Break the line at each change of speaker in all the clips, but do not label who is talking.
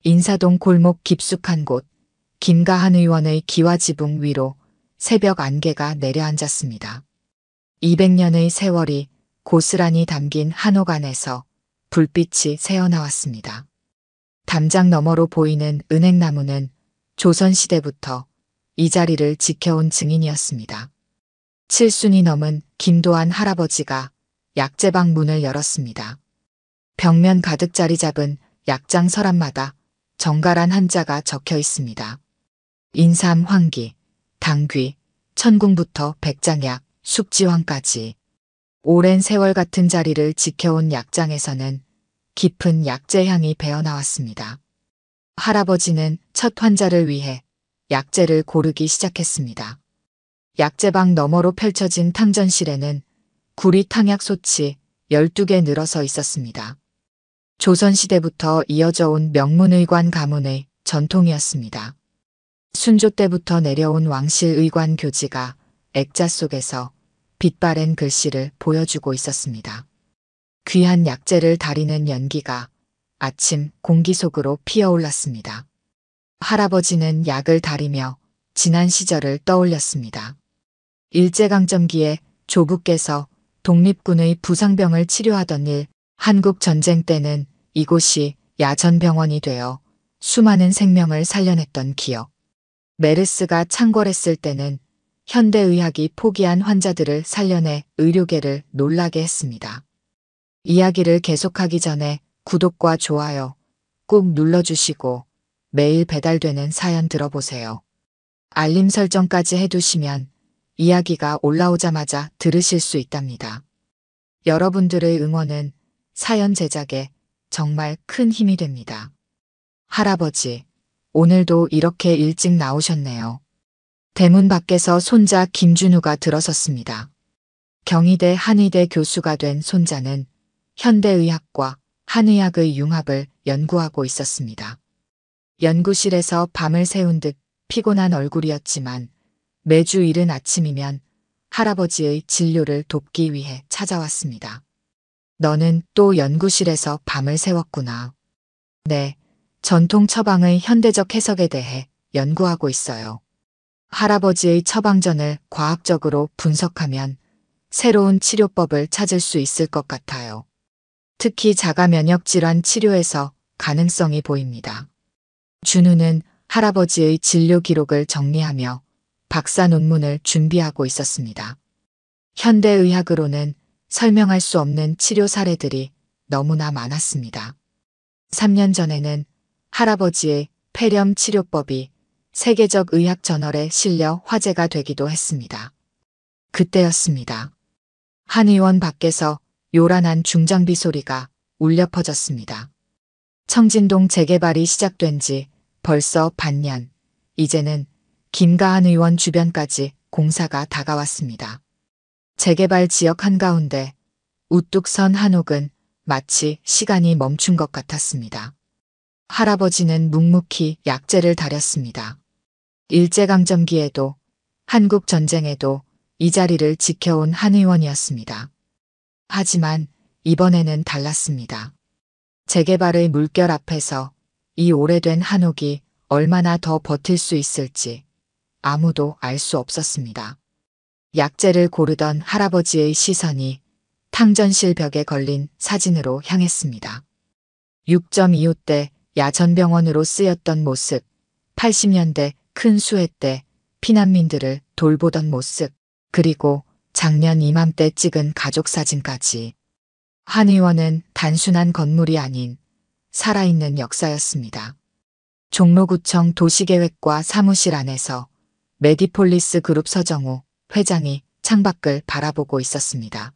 인사동 골목 깊숙한 곳, 김가한 의원의 기와지붕 위로 새벽 안개가 내려앉았습니다. 200년의 세월이 고스란히 담긴 한옥 안에서 불빛이 새어나왔습니다. 담장 너머로 보이는 은행나무는 조선시대부터 이 자리를 지켜온 증인이었습니다. 7순이 넘은 김도한 할아버지가 약재방 문을 열었습니다. 벽면 가득 자리 잡은 약장 서랍마다 정갈한 한자가 적혀 있습니다. 인삼, 황기, 당귀, 천궁부터 백장약, 숙지황까지 오랜 세월 같은 자리를 지켜온 약장에서는 깊은 약재 향이 배어나왔습니다. 할아버지는 첫 환자를 위해 약재를 고르기 시작했습니다. 약재방 너머로 펼쳐진 탕전실에는 구리 탕약솥이 12개 늘어서 있었습니다. 조선시대부터 이어져 온 명문의관 가문의 전통이었습니다. 순조 때부터 내려온 왕실 의관 교지가 액자 속에서 빛바랜 글씨를 보여주고 있었습니다. 귀한 약재를 다리는 연기가 아침 공기 속으로 피어올랐습니다. 할아버지는 약을 다리며 지난 시절을 떠올렸습니다. 일제강점기에 조부께서 독립군의 부상병을 치료하던 일, 한국전쟁 때는 이곳이 야전병원이 되어 수많은 생명을 살려냈던 기억. 메르스가 창궐했을 때는 현대의학이 포기한 환자들을 살려내 의료계를 놀라게 했습니다. 이야기를 계속하기 전에 구독과 좋아요 꾹 눌러주시고 매일 배달되는 사연 들어보세요. 알림 설정까지 해두시면 이야기가 올라오자마자 들으실 수 있답니다. 여러분들의 응원은 사연 제작에 정말 큰 힘이 됩니다. 할아버지, 오늘도 이렇게 일찍 나오셨네요. 대문 밖에서 손자 김준우가 들어섰습니다. 경희대 한의대 교수가 된 손자는 현대의학과 한의학의 융합을 연구하고 있었습니다. 연구실에서 밤을 새운 듯 피곤한 얼굴이었지만 매주 이른 아침이면 할아버지의 진료를 돕기 위해 찾아왔습니다. 너는 또 연구실에서 밤을 새웠구나. 네, 전통 처방의 현대적 해석에 대해 연구하고 있어요. 할아버지의 처방전을 과학적으로 분석하면 새로운 치료법을 찾을 수 있을 것 같아요. 특히 자가 면역 질환 치료에서 가능성이 보입니다. 준우는 할아버지의 진료 기록을 정리하며 박사 논문을 준비하고 있었습니다. 현대의학으로는 설명할 수 없는 치료 사례들이 너무나 많았습니다. 3년 전에는 할아버지의 폐렴 치료법이 세계적 의학 저널에 실려 화제가 되기도 했습니다. 그때였습니다. 한 의원 밖에서 요란한 중장비 소리가 울려 퍼졌습니다. 청진동 재개발이 시작된 지 벌써 반년, 이제는 김가한 의원 주변까지 공사가 다가왔습니다. 재개발 지역 한가운데 우뚝 선 한옥은 마치 시간이 멈춘 것 같았습니다. 할아버지는 묵묵히 약재를 다렸습니다. 일제강점기에도 한국전쟁에도 이 자리를 지켜온 한 의원이었습니다. 하지만 이번에는 달랐습니다. 재개발의 물결 앞에서 이 오래된 한옥이 얼마나 더 버틸 수 있을지 아무도 알 수 없었습니다. 약재를 고르던 할아버지의 시선이 탕전실 벽에 걸린 사진으로 향했습니다. 6.25대 야전병원으로 쓰였던 모습, 80년대 큰 수해 때 피난민들을 돌보던 모습, 그리고 작년 이맘때 찍은 가족 사진까지. 한 의원은 단순한 건물이 아닌 살아있는 역사였습니다. 종로구청 도시계획과 사무실 안에서 메디폴리스 그룹 서정우 회장이 창밖을 바라보고 있었습니다.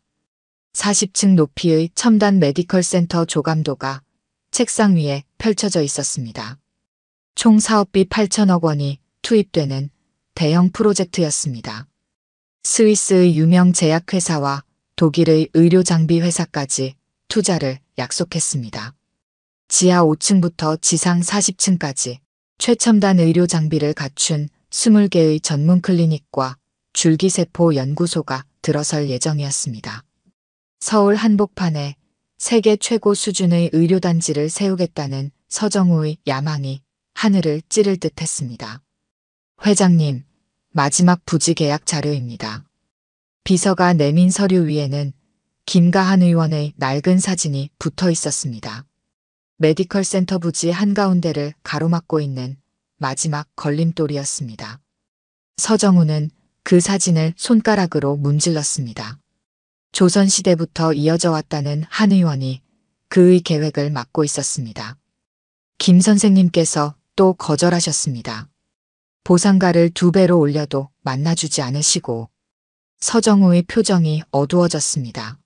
40층 높이의 첨단 메디컬 센터 조감도가 책상 위에 펼쳐져 있었습니다. 총 사업비 8천억 원이 투입되는 대형 프로젝트였습니다. 스위스의 유명 제약회사와 독일의 의료장비 회사까지 투자를 약속했습니다. 지하 5층부터 지상 40층까지 최첨단 의료장비를 갖춘 20개의 전문 클리닉과 줄기세포 연구소가 들어설 예정이었습니다. 서울 한복판에 세계 최고 수준의 의료단지를 세우겠다는 서정우의 야망이 하늘을 찌를 듯 했습니다. 회장님, 마지막 부지 계약 자료입니다. 비서가 내민 서류 위에는 김가한 의원의 낡은 사진이 붙어 있었습니다. 메디컬 센터 부지 한가운데를 가로막고 있는 마지막 걸림돌이었습니다. 서정우는 그 사진을 손가락으로 문질렀습니다. 조선시대부터 이어져 왔다는 한 의원이 그의 계획을 막고 있었습니다. 김 선생님께서 또 거절하셨습니다. 보상가를 2배로 올려도 만나주지 않으시고. 서정우의 표정이 어두워졌습니다.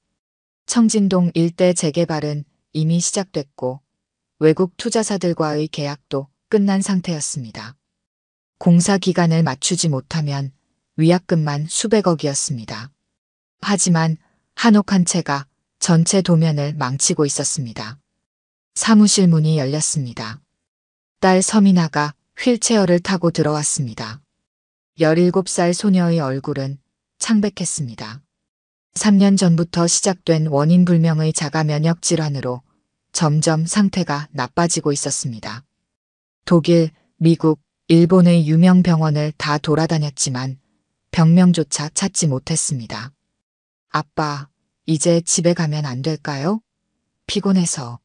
청진동 일대 재개발은 이미 시작됐고 외국 투자사들과의 계약도 끝난 상태였습니다. 공사 기간을 맞추지 못하면 위약금만 수백억이었습니다. 하지만 한옥 한 채가 전체 도면을 망치고 있었습니다. 사무실 문이 열렸습니다. 딸 서민아가 휠체어를 타고 들어왔습니다. 17살 소녀의 얼굴은 창백했습니다. 3년 전부터 시작된 원인 불명의 자가 면역 질환으로 점점 상태가 나빠지고 있었습니다. 독일, 미국, 일본의 유명 병원을 다 돌아다녔지만 병명조차 찾지 못했습니다. 아빠, 이제 집에 가면 안 될까요? 피곤해서.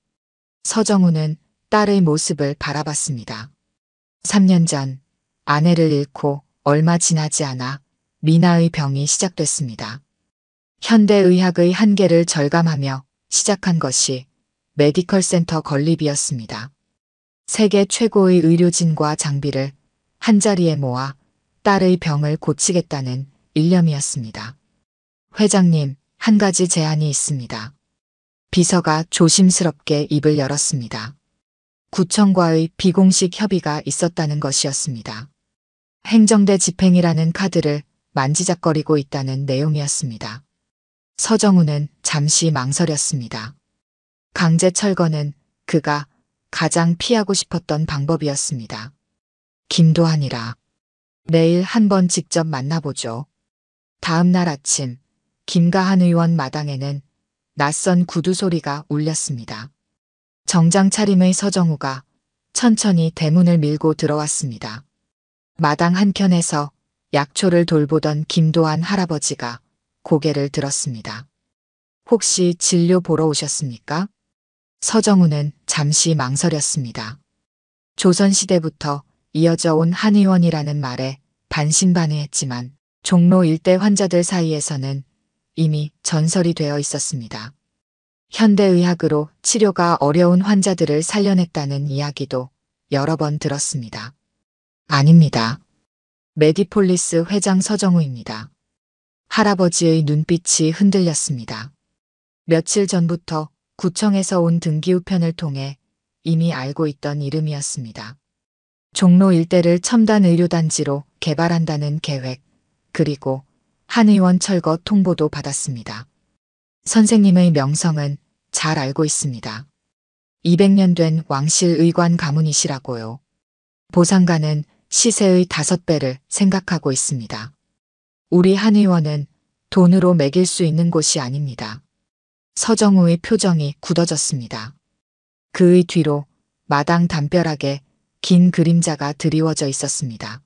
서정우는 딸의 모습을 바라봤습니다. 3년 전 아내를 잃고 얼마 지나지 않아 미나의 병이 시작됐습니다. 현대의학의 한계를 절감하며 시작한 것이 메디컬 센터 건립이었습니다. 세계 최고의 의료진과 장비를 한자리에 모아 딸의 병을 고치겠다는 일념이었습니다. 회장님, 한 가지 제안이 있습니다. 비서가 조심스럽게 입을 열었습니다. 구청과의 비공식 협의가 있었다는 것이었습니다. 행정대 집행이라는 카드를 만지작거리고 있다는 내용이었습니다. 서정우는 잠시 망설였습니다. 강제 철거는 그가 가장 피하고 싶었던 방법이었습니다. 김도한이라. 내일 한번 직접 만나보죠. 다음 날 아침 김가한 의원 마당에는 낯선 구두 소리가 울렸습니다. 정장 차림의 서정우가 천천히 대문을 밀고 들어왔습니다. 마당 한켠에서 약초를 돌보던 김도한 할아버지가 고개를 들었습니다. 혹시 진료 보러 오셨습니까? 서정우는 잠시 망설였습니다. 조선시대부터 이어져 온 한의원이라는 말에 반신반의했지만 종로 일대 환자들 사이에서는 이미 전설이 되어 있었습니다. 현대의학으로 치료가 어려운 환자들을 살려냈다는 이야기도 여러 번 들었습니다. 아닙니다. 메디폴리스 회장 서정우입니다. 할아버지의 눈빛이 흔들렸습니다. 며칠 전부터 구청에서 온 등기우편을 통해 이미 알고 있던 이름이었습니다. 종로 일대를 첨단 의료단지로 개발한다는 계획, 그리고 한의원 철거 통보도 받았습니다. 선생님의 명성은 잘 알고 있습니다. 200년 된 왕실 의관 가문이시라고요. 보상가는 시세의 5배를 생각하고 있습니다. 우리 한의원은 돈으로 매길 수 있는 곳이 아닙니다. 서정우의 표정이 굳어졌습니다. 그의 뒤로 마당 담벼락에 긴 그림자가 드리워져 있었습니다.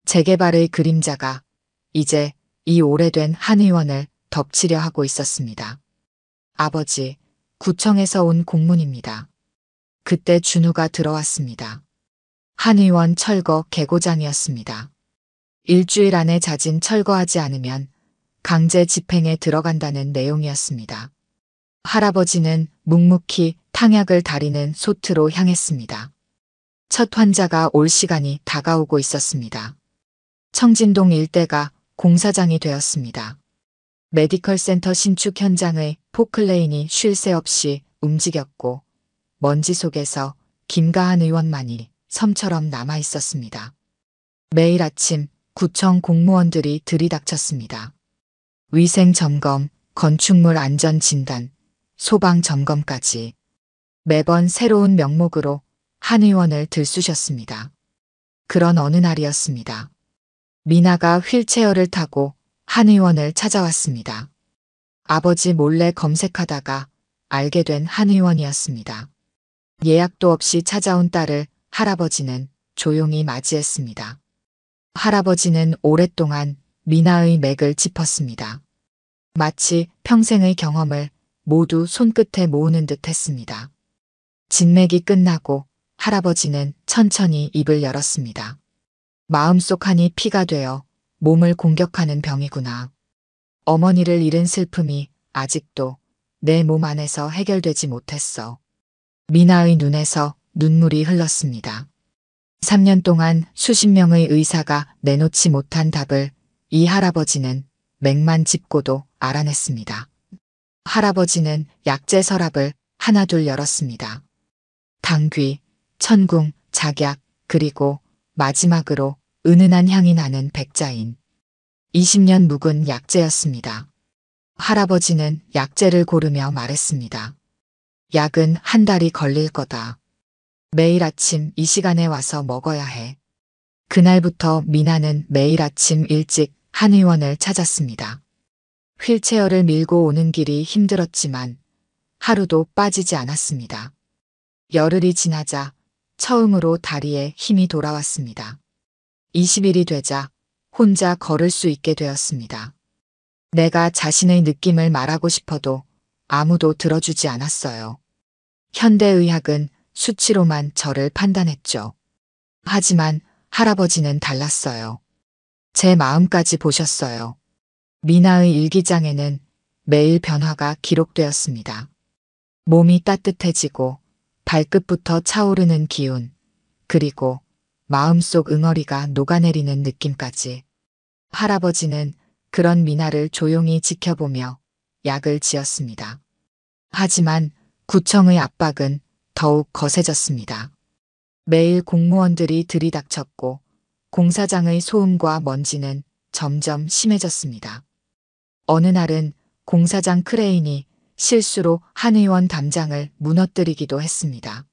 재개발의 그림자가 이제 이 오래된 한의원을 덮치려 하고 있었습니다. 아버지, 구청에서 온 공문입니다. 그때 준우가 들어왔습니다. 한의원 철거 계고장이었습니다. 일주일 안에 자진 철거하지 않으면 강제 집행에 들어간다는 내용이었습니다. 할아버지는 묵묵히 탕약을 다리는 소트로 향했습니다. 첫 환자가 올 시간이 다가오고 있었습니다. 청진동 일대가 공사장이 되었습니다. 메디컬 센터 신축 현장의 포클레인이 쉴 새 없이 움직였고 먼지 속에서 김가한 의원만이 섬처럼 남아 있었습니다. 매일 아침 구청 공무원들이 들이닥쳤습니다. 위생 점검, 건축물 안전 진단, 소방 점검까지 매번 새로운 명목으로 한 의원을 들쑤셨습니다. 그런 어느 날이었습니다. 미나가 휠체어를 타고 한 의원을 찾아왔습니다. 아버지 몰래 검색하다가 알게 된 한 의원이었습니다. 예약도 없이 찾아온 딸을 할아버지는 조용히 맞이했습니다. 할아버지는 오랫동안 미나의 맥을 짚었습니다. 마치 평생의 경험을 모두 손끝에 모으는 듯 했습니다. 진맥이 끝나고 할아버지는 천천히 입을 열었습니다. 마음속 한이 피가 되어 몸을 공격하는 병이구나. 어머니를 잃은 슬픔이 아직도 내 몸 안에서 해결되지 못했어. 미나의 눈에서 눈물이 흘렀습니다. 3년 동안 수십 명의 의사가 내놓지 못한 답을 이 할아버지는 맥만 짚고도 알아냈습니다. 할아버지는 약재 서랍을 하나둘 열었습니다. 당귀, 천궁, 작약, 그리고 마지막으로 은은한 향이 나는 백자인. 20년 묵은 약재였습니다. 할아버지는 약재를 고르며 말했습니다. 약은 한 달이 걸릴 거다. 매일 아침 이 시간에 와서 먹어야 해. 그날부터 미나는 매일 아침 일찍 한 의원을 찾았습니다. 휠체어를 밀고 오는 길이 힘들었지만 하루도 빠지지 않았습니다. 열흘이 지나자 처음으로 다리에 힘이 돌아왔습니다. 20일이 되자 혼자 걸을 수 있게 되었습니다. 내가 자신의 느낌을 말하고 싶어도 아무도 들어주지 않았어요. 현대의학은 수치로만 저를 판단했죠. 하지만 할아버지는 달랐어요. 제 마음까지 보셨어요. 미나의 일기장에는 매일 변화가 기록되었습니다. 몸이 따뜻해지고 발끝부터 차오르는 기운, 그리고 마음속 응어리가 녹아내리는 느낌까지. 할아버지는 그런 미나를 조용히 지켜보며 약을 지었습니다. 하지만 구청의 압박은 더욱 거세졌습니다. 매일 공무원들이 들이닥쳤고 공사장의 소음과 먼지는 점점 심해졌습니다. 어느 날은 공사장 크레인이 실수로 한 의원 담장을 무너뜨리기도 했습니다.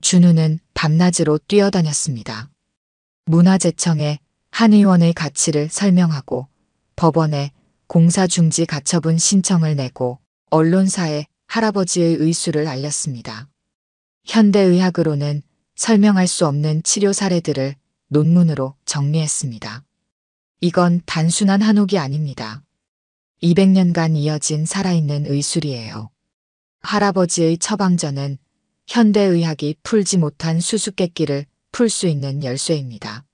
준우는 밤낮으로 뛰어다녔습니다. 문화재청에 한 의원의 가치를 설명하고 법원에 공사중지 가처분 신청을 내고 언론사에 할아버지의 의술을 알렸습니다. 현대의학으로는 설명할 수 없는 치료 사례들을 논문으로 정리했습니다. 이건 단순한 한옥이 아닙니다. 200년간 이어진 살아있는 의술이에요. 할아버지의 처방전은 현대의학이 풀지 못한 수수께끼를 풀 수 있는 열쇠입니다.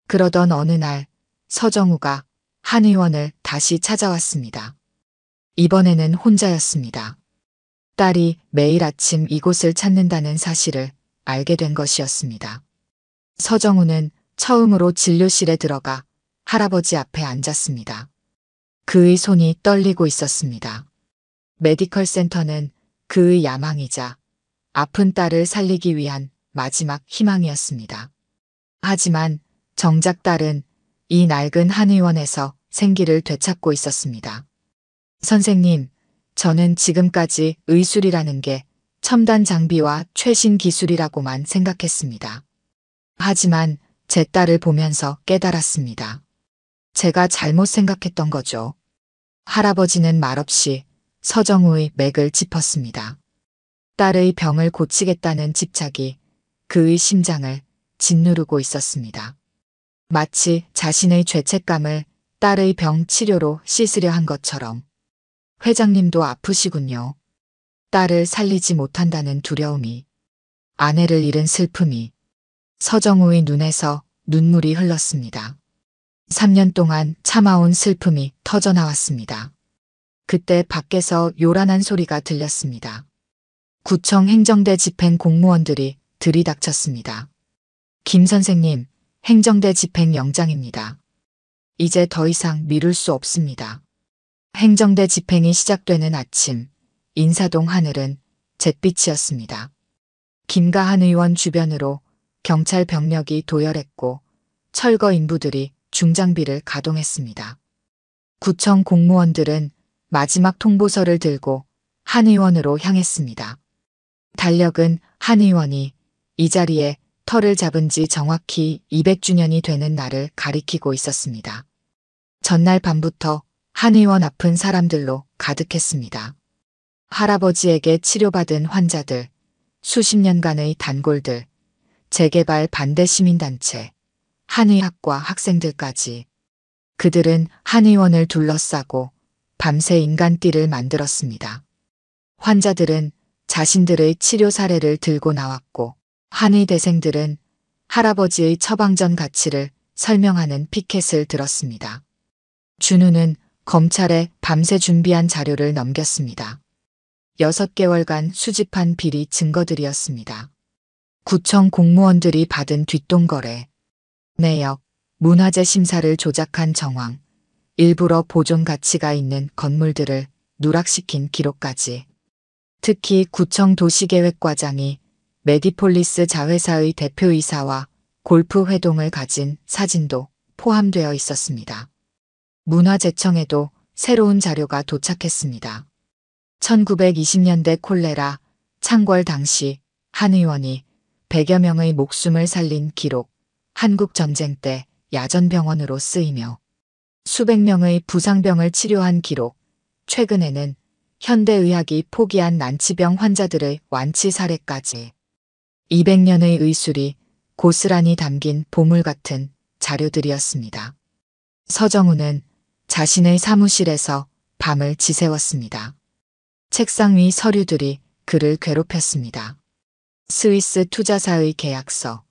그러던 어느 날 서정우가 한 의원을 다시 찾아왔습니다. 이번에는 혼자였습니다. 딸이 매일 아침 이곳을 찾는다는 사실을 알게 된 것이었습니다. 서정우는 처음으로 진료실에 들어가 할아버지 앞에 앉았습니다. 그의 손이 떨리고 있었습니다. 메디컬 센터는 그의 야망이자 아픈 딸을 살리기 위한 마지막 희망이었습니다. 하지만 정작 딸은 이 낡은 한의원에서 생기를 되찾고 있었습니다. 선생님, 저는 지금까지 의술이라는 게 첨단 장비와 최신 기술이라고만 생각했습니다. 하지만 제 딸을 보면서 깨달았습니다. 제가 잘못 생각했던 거죠. 할아버지는 말없이 서정우의 맥을 짚었습니다. 딸의 병을 고치겠다는 집착이 그의 심장을 짓누르고 있었습니다. 마치 자신의 죄책감을 딸의 병 치료로 씻으려 한 것처럼. 회장님도 아프시군요. 딸을 살리지 못한다는 두려움이, 아내를 잃은 슬픔이. 서정우의 눈에서 눈물이 흘렀습니다. 3년 동안 참아온 슬픔이 터져나왔습니다. 그때 밖에서 요란한 소리가 들렸습니다. 구청 행정대 집행 공무원들이 들이닥쳤습니다. 김 선생님, 행정대 집행 영장입니다. 이제 더 이상 미룰 수 없습니다. 행정대 집행이 시작되는 아침, 인사동 하늘은 잿빛이었습니다. 김가한 의원 주변으로 경찰 병력이 도열했고 철거 인부들이 중장비를 가동했습니다. 구청 공무원들은 마지막 통보서를 들고 한 의원으로 향했습니다. 달력은 한 의원이 이 자리에 터를 잡은 지 정확히 200주년이 되는 날을 가리키고 있었습니다. 전날 밤부터 한 의원 앞은 사람들로 가득했습니다. 할아버지에게 치료받은 환자들, 수십 년간의 단골들, 재개발 반대 시민단체, 한의학과 학생들까지 그들은 한 의원을 둘러싸고 밤새 인간띠를 만들었습니다. 환자들은 자신들의 치료 사례를 들고 나왔고 한의대생들은 할아버지의 처방전 가치를 설명하는 피켓을 들었습니다. 준우는 검찰에 밤새 준비한 자료를 넘겼습니다. 6개월간 수집한 비리 증거들이었습니다. 구청 공무원들이 받은 뒷돈거래, 내역, 문화재 심사를 조작한 정황, 일부러 보존 가치가 있는 건물들을 누락시킨 기록까지. 특히 구청 도시계획과장이 메디폴리스 자회사의 대표이사와 골프 회동을 가진 사진도 포함되어 있었습니다. 문화재청에도 새로운 자료가 도착했습니다. 1920년대 콜레라 창궐 당시 한 의원이 100여 명의 목숨을 살린 기록, 한국전쟁 때 야전병원으로 쓰이며 수백 명의 부상병을 치료한 기록, 최근에는 현대의학이 포기한 난치병 환자들의 완치 사례까지 200년의 의술이 고스란히 담긴 보물 같은 자료들이었습니다. 서정우는 자신의 사무실에서 밤을 지새웠습니다. 책상 위 서류들이 그를 괴롭혔습니다. 스위스 투자사의 계약서,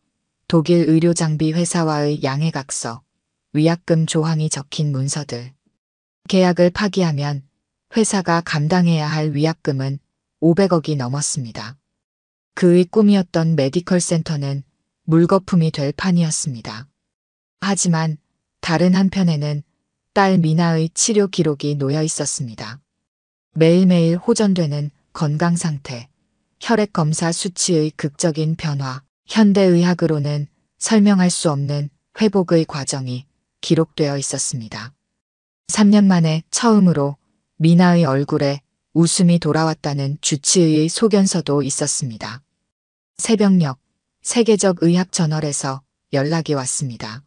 독일 의료장비 회사와의 양해각서, 위약금 조항이 적힌 문서들. 계약을 파기하면 회사가 감당해야 할 위약금은 500억이 넘었습니다. 그의 꿈이었던 메디컬 센터는 물거품이 될 판이었습니다. 하지만 다른 한편에는 딸 미나의 치료 기록이 놓여 있었습니다. 매일매일 호전되는 건강 상태, 혈액 검사 수치의 극적인 변화, 현대의학으로는 설명할 수 없는 회복의 과정이 기록되어 있었습니다. 3년 만에 처음으로 미나의 얼굴에 웃음이 돌아왔다는 주치의의 소견서도 있었습니다. 새벽녘 세계적 의학 저널에서 연락이 왔습니다.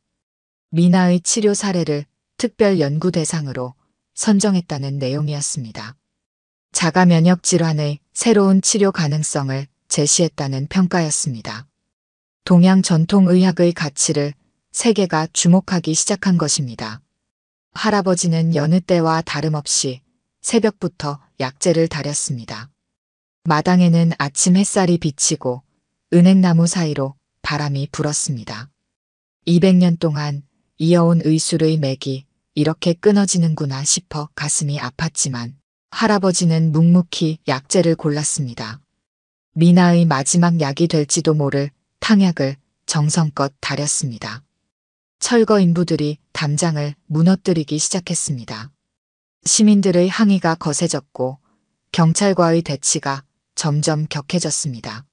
미나의 치료 사례를 특별 연구 대상으로 선정했다는 내용이었습니다. 자가 면역 질환의 새로운 치료 가능성을 제시했다는 평가였습니다. 동양 전통의학의 가치를 세계가 주목하기 시작한 것입니다. 할아버지는 여느 때와 다름없이 새벽부터 약재를 다렸습니다. 마당에는 아침 햇살이 비치고 은행나무 사이로 바람이 불었습니다. 200년 동안 이어온 의술의 맥이 이렇게 끊어지는구나 싶어 가슴이 아팠지만 할아버지는 묵묵히 약재를 골랐습니다. 미나의 마지막 약이 될지도 모를 탕약을 정성껏 다렸습니다. 철거 인부들이 담장을 무너뜨리기 시작했습니다. 시민들의 항의가 거세졌고 경찰과의 대치가 점점 격해졌습니다.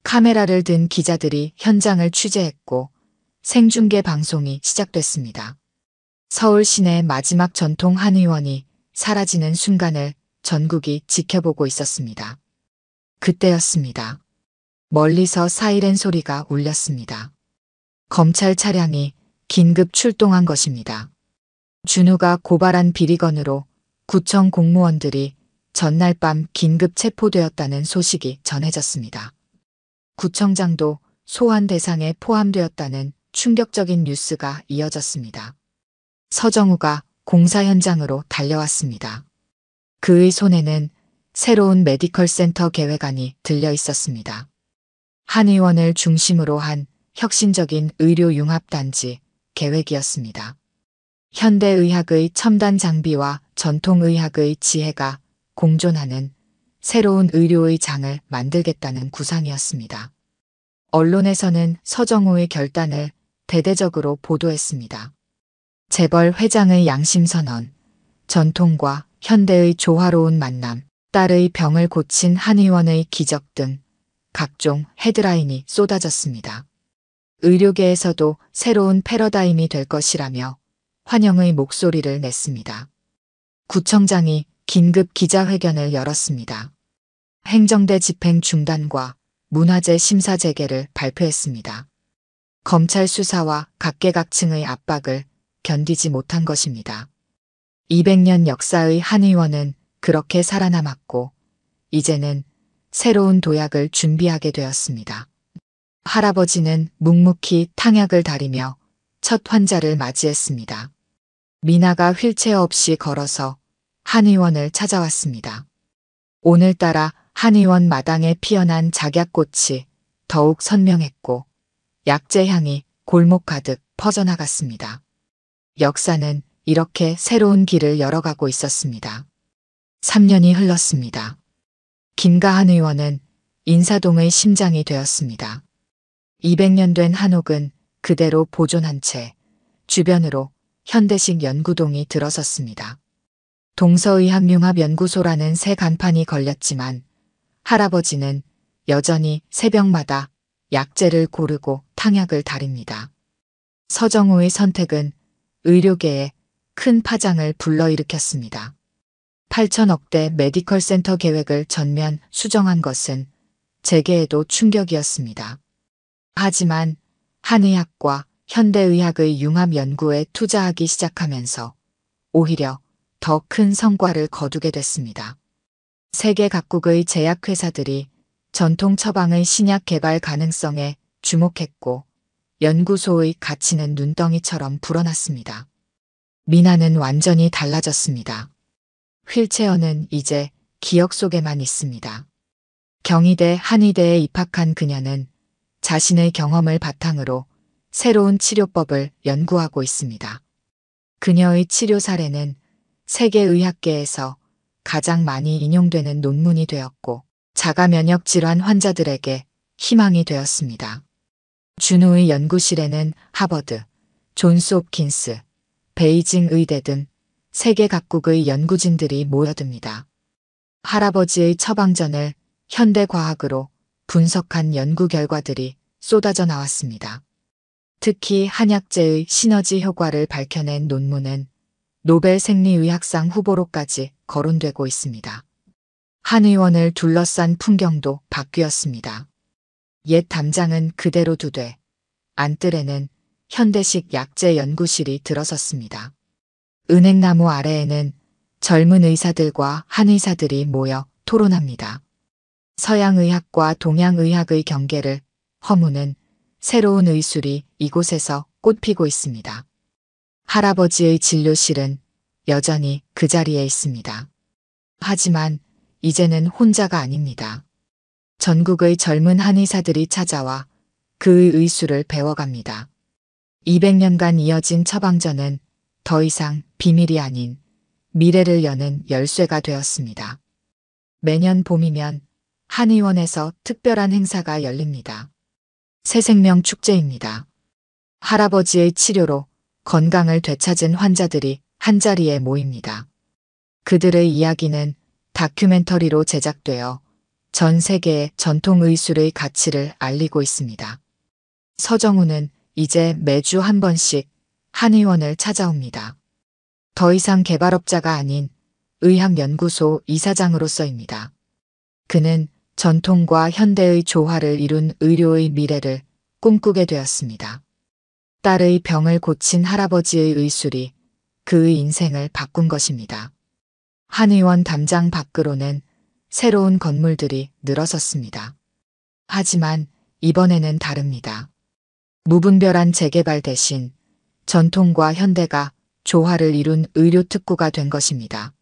카메라를 든 기자들이 현장을 취재했고 생중계 방송이 시작됐습니다. 서울 시내 마지막 전통 한의원이 사라지는 순간을 전국이 지켜보고 있었습니다. 그때였습니다. 멀리서 사이렌 소리가 울렸습니다. 검찰 차량이 긴급 출동한 것입니다. 준우가 고발한 비리건으로 구청 공무원들이 전날 밤 긴급 체포되었다는 소식이 전해졌습니다. 구청장도 소환 대상에 포함되었다는 충격적인 뉴스가 이어졌습니다. 서정우가 공사 현장으로 달려왔습니다. 그의 손에는 새로운 메디컬 센터 계획안이 들려 있었습니다. 한 의원을 중심으로 한 혁신적인 의료융합단지 계획이었습니다. 현대의학의 첨단 장비와 전통의학의 지혜가 공존하는 새로운 의료의 장을 만들겠다는 구상이었습니다. 언론에서는 서정우의 결단을 대대적으로 보도했습니다. 재벌 회장의 양심선언, 전통과 현대의 조화로운 만남, 딸의 병을 고친 한 의원의 기적 등 각종 헤드라인이 쏟아졌습니다. 의료계에서도 새로운 패러다임이 될 것이라며 환영의 목소리를 냈습니다. 구청장이 긴급 기자회견을 열었습니다. 행정대 집행 중단과 문화재 심사 재개를 발표했습니다. 검찰 수사와 각계각층의 압박을 견디지 못한 것입니다. 200년 역사의 한 의원은 그렇게 살아남았고 이제는 새로운 도약을 준비하게 되었습니다. 할아버지는 묵묵히 탕약을 다리며 첫 환자를 맞이했습니다. 미나가 휠체어 없이 걸어서 한의원을 찾아왔습니다. 오늘따라 한의원 마당에 피어난 작약꽃이 더욱 선명했고 약재 향이 골목 가득 퍼져나갔습니다. 역사는 이렇게 새로운 길을 열어가고 있었습니다. 3년이 흘렀습니다. 김가한 의원은 인사동의 심장이 되었습니다. 200년 된 한옥은 그대로 보존한 채 주변으로 현대식 연구동이 들어섰습니다. 동서의학융합연구소라는 새 간판이 걸렸지만 할아버지는 여전히 새벽마다 약재를 고르고 탕약을 다립니다. 서정우의 선택은 의료계에 큰 파장을 불러일으켰습니다. 8천억대 메디컬 센터 계획을 전면 수정한 것은 재계에도 충격이었습니다. 하지만 한의학과 현대의학의 융합 연구에 투자하기 시작하면서 오히려 더 큰 성과를 거두게 됐습니다. 세계 각국의 제약회사들이 전통 처방의 신약 개발 가능성에 주목했고 연구소의 가치는 눈덩이처럼 불어났습니다. 미나는 완전히 달라졌습니다. 휠체어는 이제 기억 속에만 있습니다. 경희대 한의대에 입학한 그녀는 자신의 경험을 바탕으로 새로운 치료법을 연구하고 있습니다. 그녀의 치료 사례는 세계의학계에서 가장 많이 인용되는 논문이 되었고 자가 면역 질환 환자들에게 희망이 되었습니다. 준우의 연구실에는 하버드, 존스 홉킨스, 베이징 의대 등 세계 각국의 연구진들이 모여듭니다. 할아버지의 처방전을 현대과학으로 분석한 연구 결과들이 쏟아져 나왔습니다. 특히 한약재의 시너지 효과를 밝혀낸 논문은 노벨 생리의학상 후보로까지 거론되고 있습니다. 한의원을 둘러싼 풍경도 바뀌었습니다. 옛 담장은 그대로 두되 안뜰에는 현대식 약재 연구실이 들어섰습니다. 은행나무 아래에는 젊은 의사들과 한의사들이 모여 토론합니다. 서양의학과 동양의학의 경계를 허무는 새로운 의술이 이곳에서 꽃피고 있습니다. 할아버지의 진료실은 여전히 그 자리에 있습니다. 하지만 이제는 혼자가 아닙니다. 전국의 젊은 한의사들이 찾아와 그의 의술을 배워갑니다. 200년간 이어진 처방전은 더 이상 비밀이 아닌 미래를 여는 열쇠가 되었습니다. 매년 봄이면 한의원에서 특별한 행사가 열립니다. 새생명 축제입니다. 할아버지의 치료로 건강을 되찾은 환자들이 한자리에 모입니다. 그들의 이야기는 다큐멘터리로 제작되어 전 세계의 전통 의술의 가치를 알리고 있습니다. 서정우는 이제 매주 한 번씩 한의원을 찾아옵니다. 더 이상 개발업자가 아닌 의학연구소 이사장으로서입니다. 그는 전통과 현대의 조화를 이룬 의료의 미래를 꿈꾸게 되었습니다. 딸의 병을 고친 할아버지의 의술이 그의 인생을 바꾼 것입니다. 한의원 담장 밖으로는 새로운 건물들이 늘어섰습니다. 하지만 이번에는 다릅니다. 무분별한 재개발 대신 전통과 현대가 조화를 이룬 의료 특구가 된 것입니다.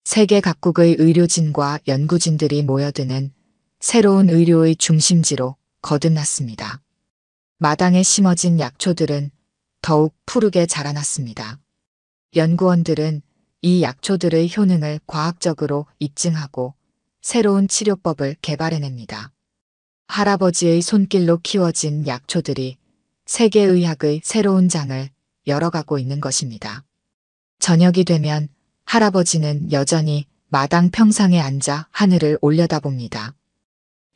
세계 각국의 의료진과 연구진들이 모여드는 새로운 의료의 중심지로 거듭났습니다. 마당에 심어진 약초들은 더욱 푸르게 자라났습니다. 연구원들은 이 약초들의 효능을 과학적으로 입증하고 새로운 치료법을 개발해냅니다. 할아버지의 손길로 키워진 약초들이 세계의학의 새로운 장을 열어가고 있는 것입니다. 저녁이 되면 할아버지는 여전히 마당 평상에 앉아 하늘을 올려다봅니다.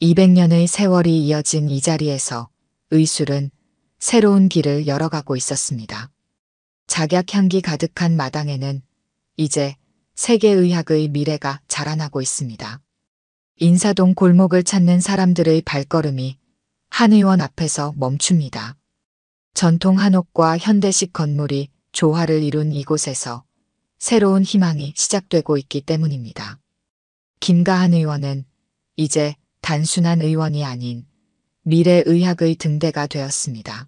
200년의 세월이 이어진 이 자리에서 의술은 새로운 길을 열어가고 있었습니다. 작약향기 가득한 마당에는 이제 세계의학의 미래가 자라나고 있습니다. 인사동 골목을 찾는 사람들의 발걸음이 한의원 앞에서 멈춥니다. 전통 한옥과 현대식 건물이 조화를 이룬 이곳에서 새로운 희망이 시작되고 있기 때문입니다. 김가한 의원은 이제 단순한 의원이 아닌 미래의학의 등대가 되었습니다.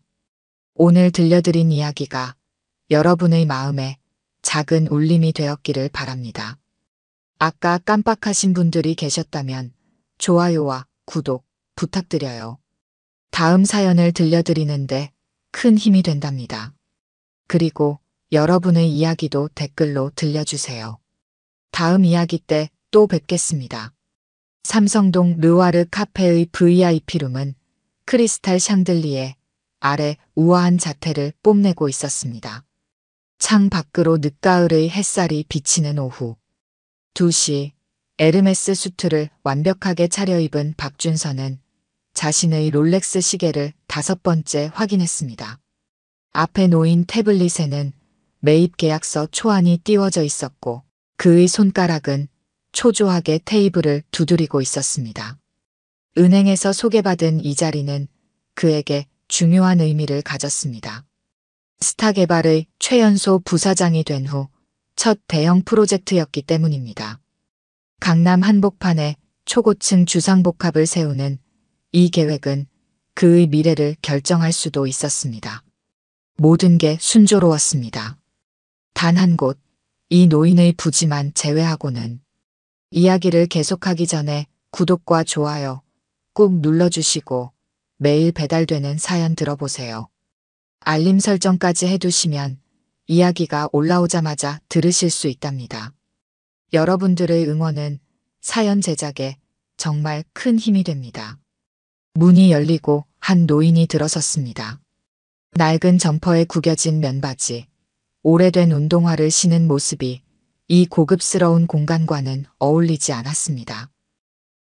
오늘 들려드린 이야기가 여러분의 마음에 작은 울림이 되었기를 바랍니다. 아까 깜빡하신 분들이 계셨다면 좋아요와 구독 부탁드려요. 다음 사연을 들려드리는데 큰 힘이 된답니다. 그리고 여러분의 이야기도 댓글로 들려주세요. 다음 이야기 때 또 뵙겠습니다. 삼성동 르와르 카페의 VIP룸은 크리스탈 샹들리에 아래 우아한 자태를 뽐내고 있었습니다. 창 밖으로 늦가을의 햇살이 비치는 오후. 2시 에르메스 수트를 완벽하게 차려입은 박준서는 자신의 롤렉스 시계를 5번째 확인했습니다. 앞에 놓인 태블릿에는 매입 계약서 초안이 띄워져 있었고 그의 손가락은 초조하게 테이블을 두드리고 있었습니다. 은행에서 소개받은 이 자리는 그에게 중요한 의미를 가졌습니다. 스타 개발의 최연소 부사장이 된 후 첫 대형 프로젝트였기 때문입니다. 강남 한복판에 초고층 주상복합을 세우는 이 계획은 그의 미래를 결정할 수도 있었습니다. 모든 게 순조로웠습니다. 단 한 곳, 이 노인의 부지만 제외하고는. 이야기를 계속하기 전에 구독과 좋아요 꾹 눌러주시고 매일 배달되는 사연 들어보세요. 알림 설정까지 해두시면 이야기가 올라오자마자 들으실 수 있답니다. 여러분들의 응원은 사연 제작에 정말 큰 힘이 됩니다. 문이 열리고 한 노인이 들어섰습니다. 낡은 점퍼에 구겨진 면바지, 오래된 운동화를 신은 모습이 이 고급스러운 공간과는 어울리지 않았습니다.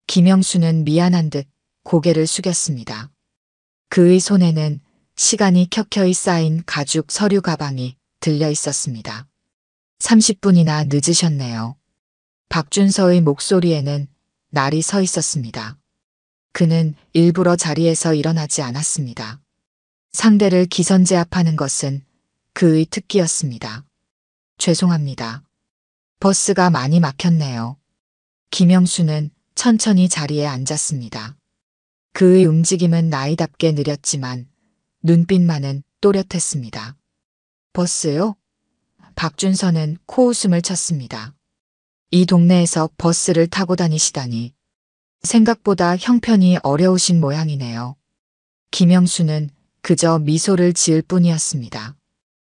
김영수는 미안한 듯 고개를 숙였습니다. 그의 손에는 시간이 켜켜이 쌓인 가죽 서류 가방이 들려 있었습니다. 30분이나 늦으셨네요. 박준서의 목소리에는 날이 서 있었습니다. 그는 일부러 자리에서 일어나지 않았습니다. 상대를 기선제압하는 것은 그의 특기였습니다. 죄송합니다. 버스가 많이 막혔네요. 김영수는 천천히 자리에 앉았습니다. 그의 움직임은 나이답게 느렸지만 눈빛만은 또렷했습니다. 버스요? 박준서는 코웃음을 쳤습니다. 이 동네에서 버스를 타고 다니시다니. 생각보다 형편이 어려우신 모양이네요. 김영수는 그저 미소를 지을 뿐이었습니다.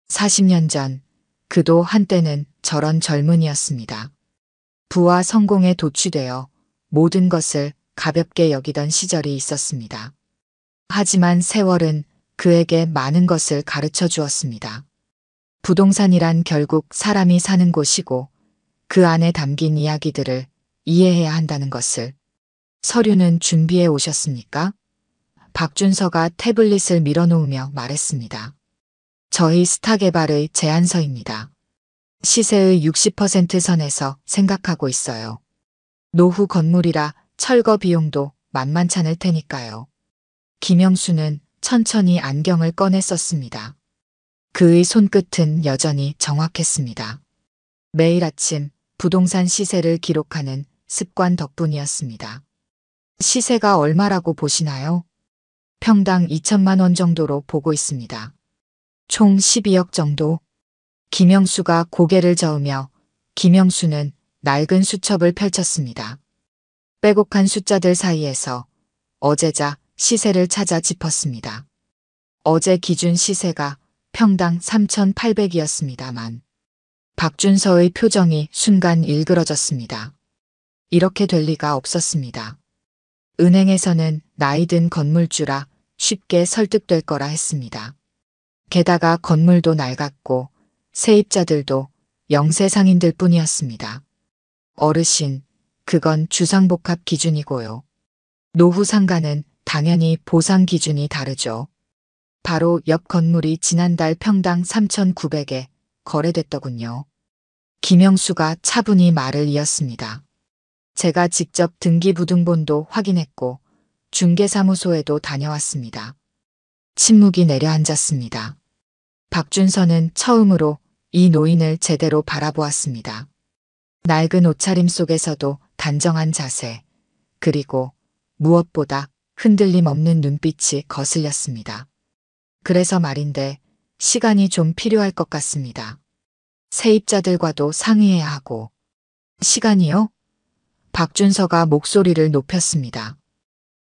40년 전 그도 한때는 저런 젊은이였습니다. 부와 성공에 도취되어 모든 것을 가볍게 여기던 시절이 있었습니다. 하지만 세월은 그에게 많은 것을 가르쳐 주었습니다. 부동산이란 결국 사람이 사는 곳이고 그 안에 담긴 이야기들을 이해해야 한다는 것을. 서류는 준비해 오셨습니까? 박준서가 태블릿을 밀어놓으며 말했습니다. 저희 스타 개발의 제안서입니다. 시세의 60% 선에서 생각하고 있어요. 노후 건물이라 철거 비용도 만만찮을 테니까요. 김영수는 천천히 안경을 꺼내 썼습니다. 그의 손끝은 여전히 정확했습니다. 매일 아침 부동산 시세를 기록하는 습관 덕분이었습니다. 시세가 얼마라고 보시나요? 평당 2천만 원 정도로 보고 있습니다. 총 12억 정도. 김영수가 고개를 저으며 김영수는 낡은 수첩을 펼쳤습니다. 빼곡한 숫자들 사이에서 어제자 시세를 찾아 짚었습니다. 어제 기준 시세가 평당 3,800이었습니다만 박준서의 표정이 순간 일그러졌습니다. 이렇게 될 리가 없었습니다. 은행에서는 나이든 건물주라 쉽게 설득될 거라 했습니다. 게다가 건물도 낡았고 세입자들도 영세상인들 뿐이었습니다. 어르신, 그건 주상복합 기준이고요. 노후 상가는 당연히 보상 기준이 다르죠. 바로 옆 건물이 지난달 평당 3,900에 거래됐더군요. 김영수가 차분히 말을 이었습니다. 제가 직접 등기부등본도 확인했고 중개사무소에도 다녀왔습니다. 침묵이 내려앉았습니다. 박준서는 처음으로 이 노인을 제대로 바라보았습니다. 낡은 옷차림 속에서도 단정한 자세, 그리고 무엇보다 흔들림 없는 눈빛이 거슬렸습니다. 그래서 말인데 시간이 좀 필요할 것 같습니다. 세입자들과도 상의해야 하고. 시간이요? 박준서가 목소리를 높였습니다.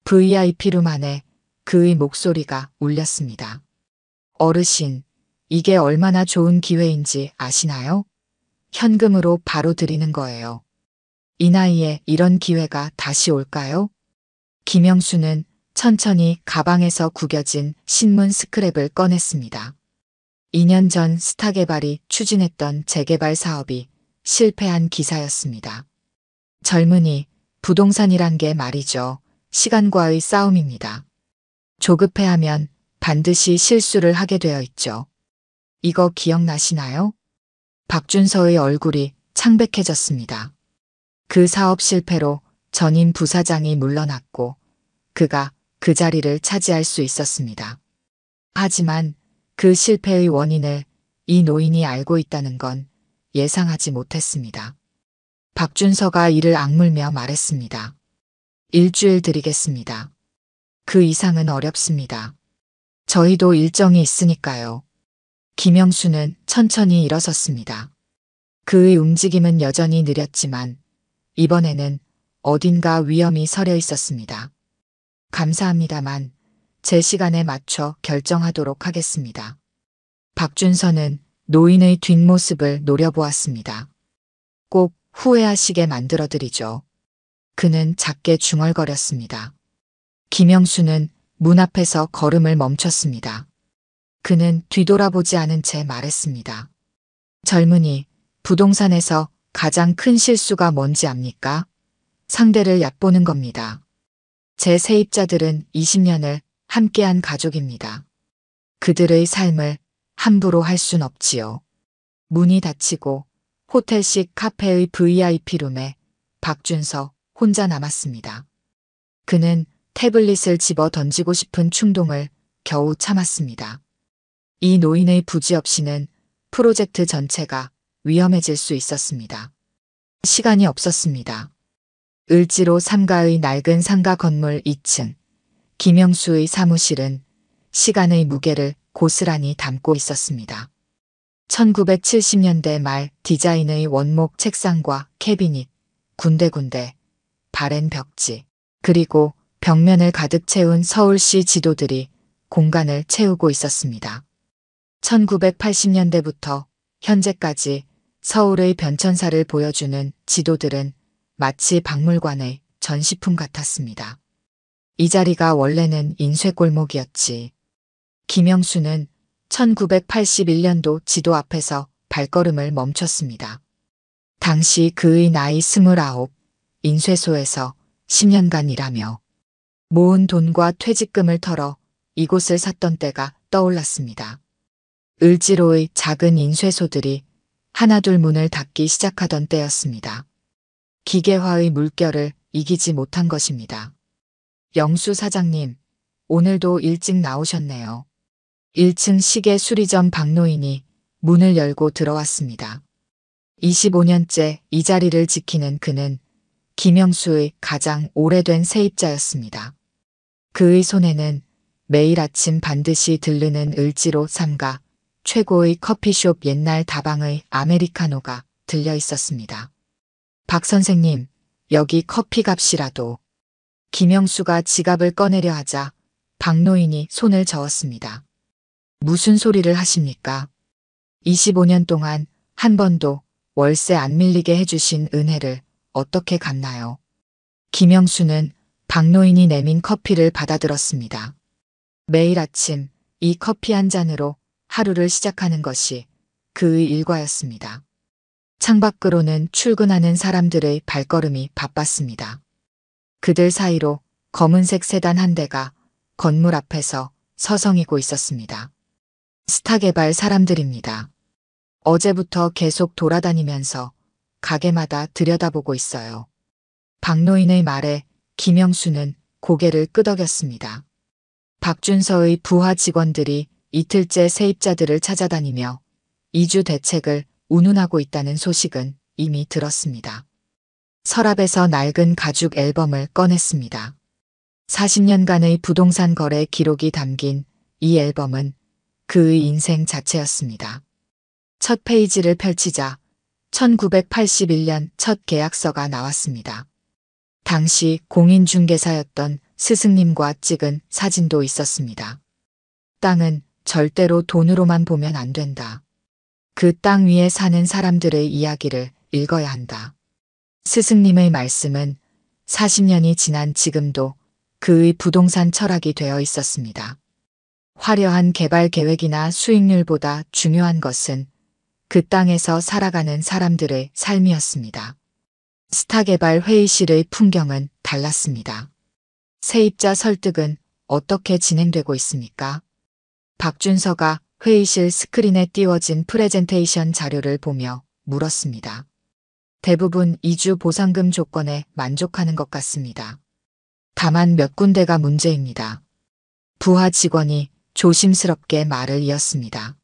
VIP룸 안에 그의 목소리가 울렸습니다. 어르신, 이게 얼마나 좋은 기회인지 아시나요? 현금으로 바로 드리는 거예요. 이 나이에 이런 기회가 다시 올까요? 김영수는 천천히 가방에서 구겨진 신문 스크랩을 꺼냈습니다. 2년 전 스타개발이 추진했던 재개발 사업이 실패한 기사였습니다. 젊은이, 부동산이란 게 말이죠. 시간과의 싸움입니다. 조급해하면 반드시 실수를 하게 되어 있죠. 이거 기억나시나요? 박준서의 얼굴이 창백해졌습니다. 그 사업 실패로 전임 부사장이 물러났고 그가 그 자리를 차지할 수 있었습니다. 하지만 그 실패의 원인을 이 노인이 알고 있다는 건 예상하지 못했습니다. 박준서가 이를 악물며 말했습니다. 일주일 드리겠습니다. 그 이상은 어렵습니다. 저희도 일정이 있으니까요. 김영수는 천천히 일어섰습니다. 그의 움직임은 여전히 느렸지만 이번에는 어딘가 위험이 서려 있었습니다. 감사합니다만 제 시간에 맞춰 결정하도록 하겠습니다. 박준서는 노인의 뒷모습을 노려보았습니다. 꼭 후회하시게 만들어드리죠. 그는 작게 중얼거렸습니다. 김영수는 문 앞에서 걸음을 멈췄습니다. 그는 뒤돌아보지 않은 채 말했습니다. 젊은이, 부동산에서 가장 큰 실수가 뭔지 압니까? 상대를 얕보는 겁니다. 제 세입자들은 20년을 함께한 가족입니다. 그들의 삶을 함부로 할 순 없지요. 문이 닫히고 호텔식 카페의 VIP룸에 박준서 혼자 남았습니다. 그는 태블릿을 집어 던지고 싶은 충동을 겨우 참았습니다. 이 노인의 부지 없이는 프로젝트 전체가 위험해질 수 있었습니다. 시간이 없었습니다. 을지로 3가의 낡은 상가 건물 2층. 김영수의 사무실은 시간의 무게를 고스란히 담고 있었습니다. 1970년대 말 디자인의 원목 책상과 캐비닛, 군데군데 바랜 벽지, 그리고 벽면을 가득 채운 서울시 지도들이 공간을 채우고 있었습니다. 1980년대부터 현재까지 서울의 변천사를 보여주는 지도들은 마치 박물관의 전시품 같았습니다. 이 자리가 원래는 인쇄골목이었지. 김영수는 1981년도 지도 앞에서 발걸음을 멈췄습니다. 당시 그의 나이 29, 인쇄소에서 10년간 일하며 모은 돈과 퇴직금을 털어 이곳을 샀던 때가 떠올랐습니다. 을지로의 작은 인쇄소들이 하나둘 문을 닫기 시작하던 때였습니다. 기계화의 물결을 이기지 못한 것입니다. 영수 사장님, 오늘도 일찍 나오셨네요. 1층 시계 수리점 박노인이 문을 열고 들어왔습니다. 25년째 이 자리를 지키는 그는 김영수의 가장 오래된 세입자였습니다. 그의 손에는 매일 아침 반드시 들르는 을지로 3가 최고의 커피숍 옛날 다방의 아메리카노가 들려 있었습니다. 박 선생님, 여기 커피 값이라도. 김영수가 지갑을 꺼내려 하자 박노인이 손을 저었습니다. 무슨 소리를 하십니까? 25년 동안 한 번도 월세 안 밀리게 해주신 은혜를 어떻게 갚나요? 김영수는 박노인이 내민 커피를 받아들었습니다. 매일 아침 이 커피 한 잔으로 하루를 시작하는 것이 그의 일과였습니다. 창밖으로는 출근하는 사람들의 발걸음이 바빴습니다. 그들 사이로 검은색 세단 한 대가 건물 앞에서 서성이고 있었습니다. 스타개발 사람들입니다. 어제부터 계속 돌아다니면서 가게마다 들여다보고 있어요. 박노인의 말에 김영수는 고개를 끄덕였습니다. 박준서의 부하 직원들이 이틀째 세입자들을 찾아다니며 이주 대책을 운운하고 있다는 소식은 이미 들었습니다. 서랍에서 낡은 가죽 앨범을 꺼냈습니다. 40년간의 부동산 거래 기록이 담긴 이 앨범은 그의 인생 자체였습니다. 첫 페이지를 펼치자 1981년 첫 계약서가 나왔습니다. 당시 공인중개사였던 스승님과 찍은 사진도 있었습니다. 땅은 절대로 돈으로만 보면 안 된다. 그 땅 위에 사는 사람들의 이야기를 읽어야 한다. 스승님의 말씀은 40년이 지난 지금도 그의 부동산 철학이 되어 있었습니다. 화려한 개발 계획이나 수익률보다 중요한 것은 그 땅에서 살아가는 사람들의 삶이었습니다. 스타개발 회의실의 풍경은 달랐습니다. 세입자 설득은 어떻게 진행되고 있습니까? 박준서가 회의실 스크린에 띄워진 프레젠테이션 자료를 보며 물었습니다. 대부분 이주 보상금 조건에 만족하는 것 같습니다. 다만 몇 군데가 문제입니다. 부하 직원이 조심스럽게 말을 이었습니다.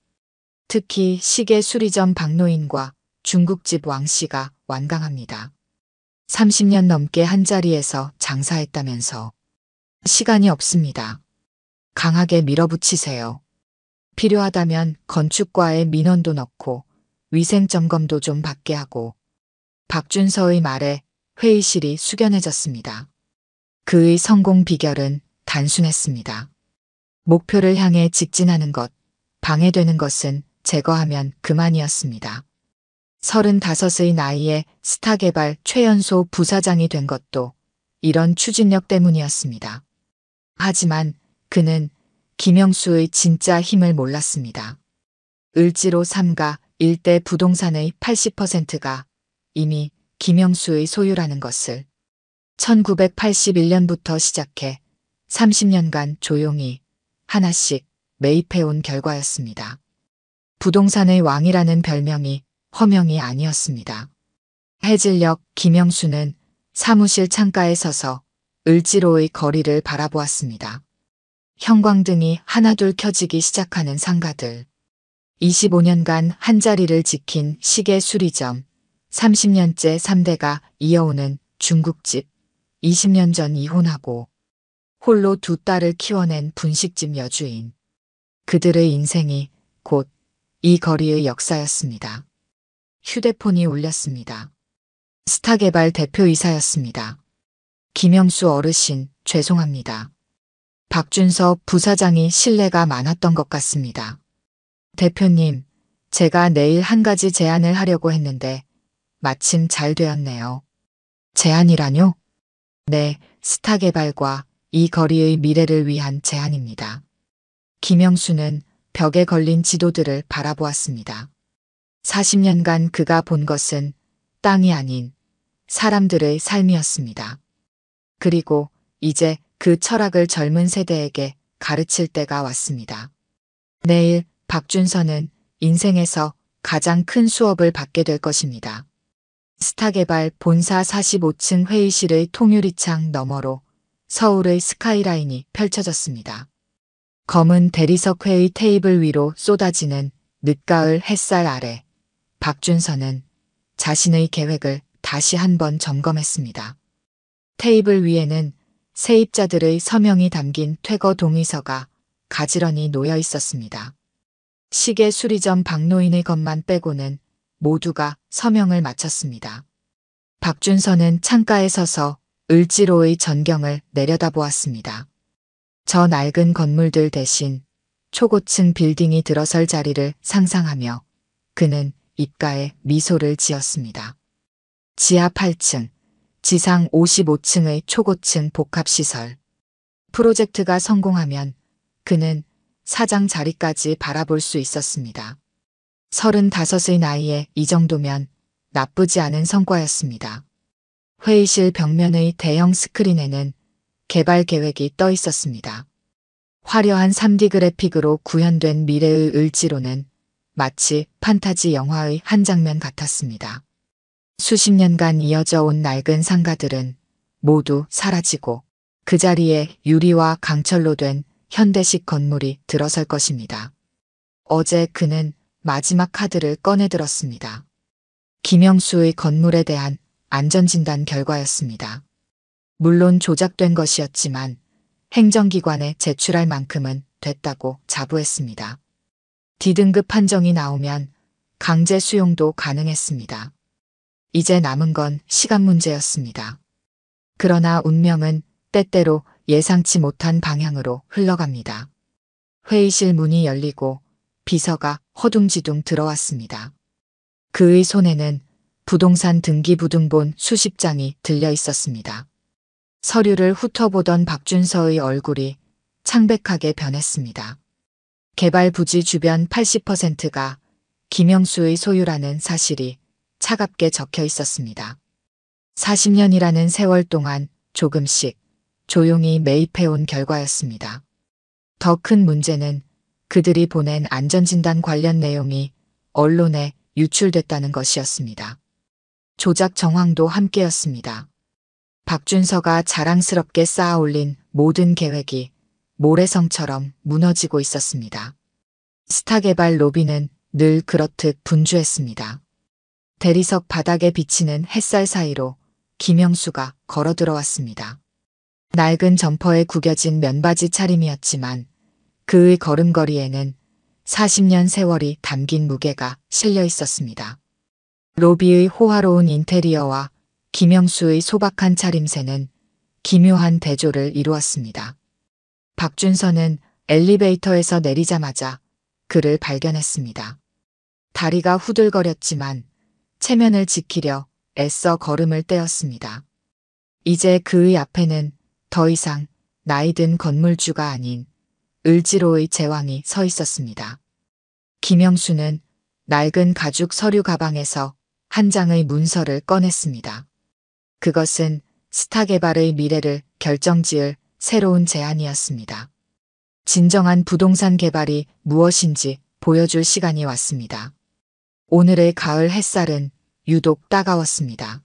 특히 시계 수리점 박노인과 중국집 왕씨가 완강합니다. 30년 넘게 한자리에서 장사했다면서. 시간이 없습니다. 강하게 밀어붙이세요. 필요하다면 건축과의 민원도 넣고 위생점검도 좀 받게 하고. 박준서의 말에 회의실이 숙연해졌습니다. 그의 성공 비결은 단순했습니다. 목표를 향해 직진하는 것, 방해되는 것은 제거하면 그만이었습니다. 35의 나이에 스타개발 최연소 부사장이 된 것도 이런 추진력 때문이었습니다. 하지만 그는 김영수의 진짜 힘을 몰랐습니다. 을지로 3가 일대 부동산의 80%가 이미 김영수의 소유라는 것을 1981년부터 시작해 30년간 조용히 하나씩 매입해온 결과였습니다. 부동산의 왕이라는 별명이 허명이 아니었습니다. 해질녘 김영수는 사무실 창가에 서서 을지로의 거리를 바라보았습니다. 형광등이 하나둘 켜지기 시작하는 상가들. 25년간 한자리를 지킨 시계 수리점. 30년째 3대가 이어오는 중국집. 20년 전 이혼하고 홀로 두 딸을 키워낸 분식집 여주인. 그들의 인생이 곧 이 거리의 역사였습니다. 휴대폰이 울렸습니다. 스타개발 대표이사였습니다. 김영수 어르신, 죄송합니다. 박준서 부사장이 신뢰가 많았던 것 같습니다. 대표님, 제가 내일 한 가지 제안을 하려고 했는데 마침 잘 되었네요. 제안이라뇨? 네, 스타개발과 이 거리의 미래를 위한 제안입니다. 김영수는 벽에 걸린 지도들을 바라보았습니다. 40년간 그가 본 것은 땅이 아닌 사람들의 삶이었습니다. 그리고 이제 그 철학을 젊은 세대에게 가르칠 때가 왔습니다. 내일 박준서는 인생에서 가장 큰 수업을 받게 될 것입니다. 스타개발 본사 45층 회의실의 통유리창 너머로 서울의 스카이라인이 펼쳐졌습니다. 검은 대리석 회의 테이블 위로 쏟아지는 늦가을 햇살 아래 박준서는 자신의 계획을 다시 한번 점검했습니다. 테이블 위에는 세입자들의 서명이 담긴 퇴거 동의서가 가지런히 놓여 있었습니다. 시계 수리점 박노인의 것만 빼고는 모두가 서명을 마쳤습니다. 박준서는 창가에 서서 을지로의 전경을 내려다보았습니다. 저 낡은 건물들 대신 초고층 빌딩이 들어설 자리를 상상하며 그는 입가에 미소를 지었습니다. 지하 8층, 지상 55층의 초고층 복합시설. 프로젝트가 성공하면 그는 사장 자리까지 바라볼 수 있었습니다. 35의 나이에 이 정도면 나쁘지 않은 성과였습니다. 회의실 벽면의 대형 스크린에는 개발 계획이 떠 있었습니다. 화려한 3D 그래픽으로 구현된 미래의 을지로는 마치 판타지 영화의 한 장면 같았습니다. 수십 년간 이어져 온 낡은 상가들은 모두 사라지고 그 자리에 유리와 강철로 된 현대식 건물이 들어설 것입니다. 어제 그는 마지막 카드를 꺼내들었습니다. 김영수의 건물에 대한 안전진단 결과였습니다. 물론 조작된 것이었지만 행정기관에 제출할 만큼은 됐다고 자부했습니다. D등급 판정이 나오면 강제 수용도 가능했습니다. 이제 남은 건 시간 문제였습니다. 그러나 운명은 때때로 예상치 못한 방향으로 흘러갑니다. 회의실 문이 열리고 비서가 허둥지둥 들어왔습니다. 그의 손에는 부동산 등기부등본 수십 장이 들려 있었습니다. 서류를 훑어보던 박준서의 얼굴이 창백하게 변했습니다. 개발 부지 주변 80%가 김영수의 소유라는 사실이 차갑게 적혀 있었습니다. 40년이라는 세월 동안 조금씩 조용히 매입해온 결과였습니다. 더 큰 문제는 그들이 보낸 안전진단 관련 내용이 언론에 유출됐다는 것이었습니다. 조작 정황도 함께였습니다. 박준서가 자랑스럽게 쌓아올린 모든 계획이 모래성처럼 무너지고 있었습니다. 스타개발 로비는 늘 그렇듯 분주했습니다. 대리석 바닥에 비치는 햇살 사이로 김영수가 걸어 들어왔습니다. 낡은 점퍼에 구겨진 면바지 차림이었지만 그의 걸음걸이에는 40년 세월이 담긴 무게가 실려 있었습니다. 로비의 호화로운 인테리어와 김영수의 소박한 차림새는 기묘한 대조를 이루었습니다. 박준서는 엘리베이터에서 내리자마자 그를 발견했습니다. 다리가 후들거렸지만 체면을 지키려 애써 걸음을 떼었습니다. 이제 그의 앞에는 더 이상 나이든 건물주가 아닌 을지로의 제왕이 서 있었습니다. 김영수는 낡은 가죽 서류 가방에서 한 장의 문서를 꺼냈습니다. 그것은 스타개발의 미래를 결정지을 새로운 제안이었습니다. 진정한 부동산 개발이 무엇인지 보여줄 시간이 왔습니다. 오늘의 가을 햇살은 유독 따가웠습니다.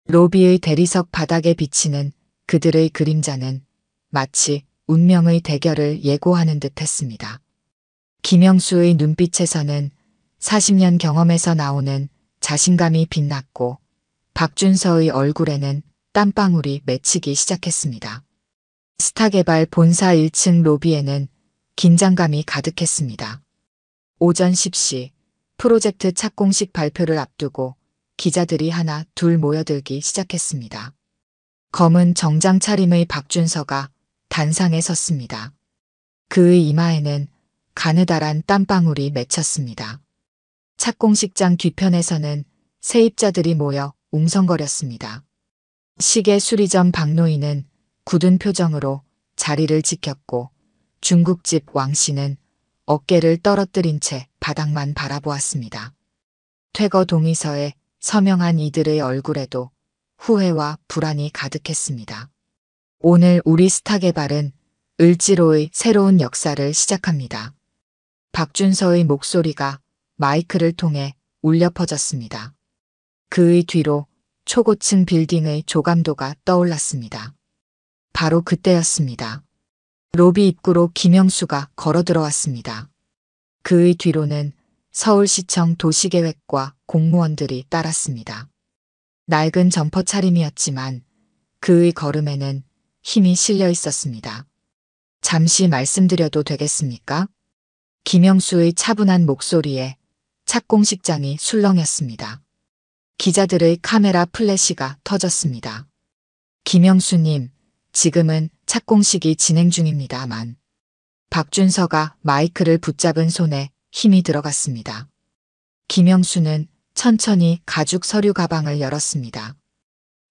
로비의 대리석 바닥에 비치는 그들의 그림자는 마치 운명의 대결을 예고하는 듯 했습니다. 김영수의 눈빛에서는 40년 경험에서 나오는 자신감이 빛났고 박준서의 얼굴에는 땀방울이 맺히기 시작했습니다. 스타개발 본사 1층 로비에는 긴장감이 가득했습니다. 오전 10시 프로젝트 착공식 발표를 앞두고 기자들이 하나 둘 모여들기 시작했습니다. 검은 정장 차림의 박준서가 단상에 섰습니다. 그의 이마에는 가느다란 땀방울이 맺혔습니다. 착공식장 뒤편에서는 세입자들이 모여 웅성거렸습니다. 시계 수리점 박노인은 굳은 표정으로 자리를 지켰고 중국집 왕씨는 어깨를 떨어뜨린 채 바닥만 바라보았습니다. 퇴거 동의서에 서명한 이들의 얼굴에도 후회와 불안이 가득했습니다. 오늘 우리 스타개발은 을지로의 새로운 역사를 시작합니다. 박준서의 목소리가 마이크를 통해 울려 퍼졌습니다. 그의 뒤로 초고층 빌딩의 조감도가 떠올랐습니다. 바로 그때였습니다. 로비 입구로 김영수가 걸어 들어왔습니다. 그의 뒤로는 서울시청 도시계획과 공무원들이 따랐습니다. 낡은 점퍼 차림이었지만 그의 걸음에는 힘이 실려 있었습니다. 잠시 말씀드려도 되겠습니까? 김영수의 차분한 목소리에 착공식장이 술렁였습니다. 기자들의 카메라 플래시가 터졌습니다. 김영수님, 지금은 착공식이 진행 중입니다만. 박준서가 마이크를 붙잡은 손에 힘이 들어갔습니다. 김영수는 천천히 가죽 서류 가방을 열었습니다.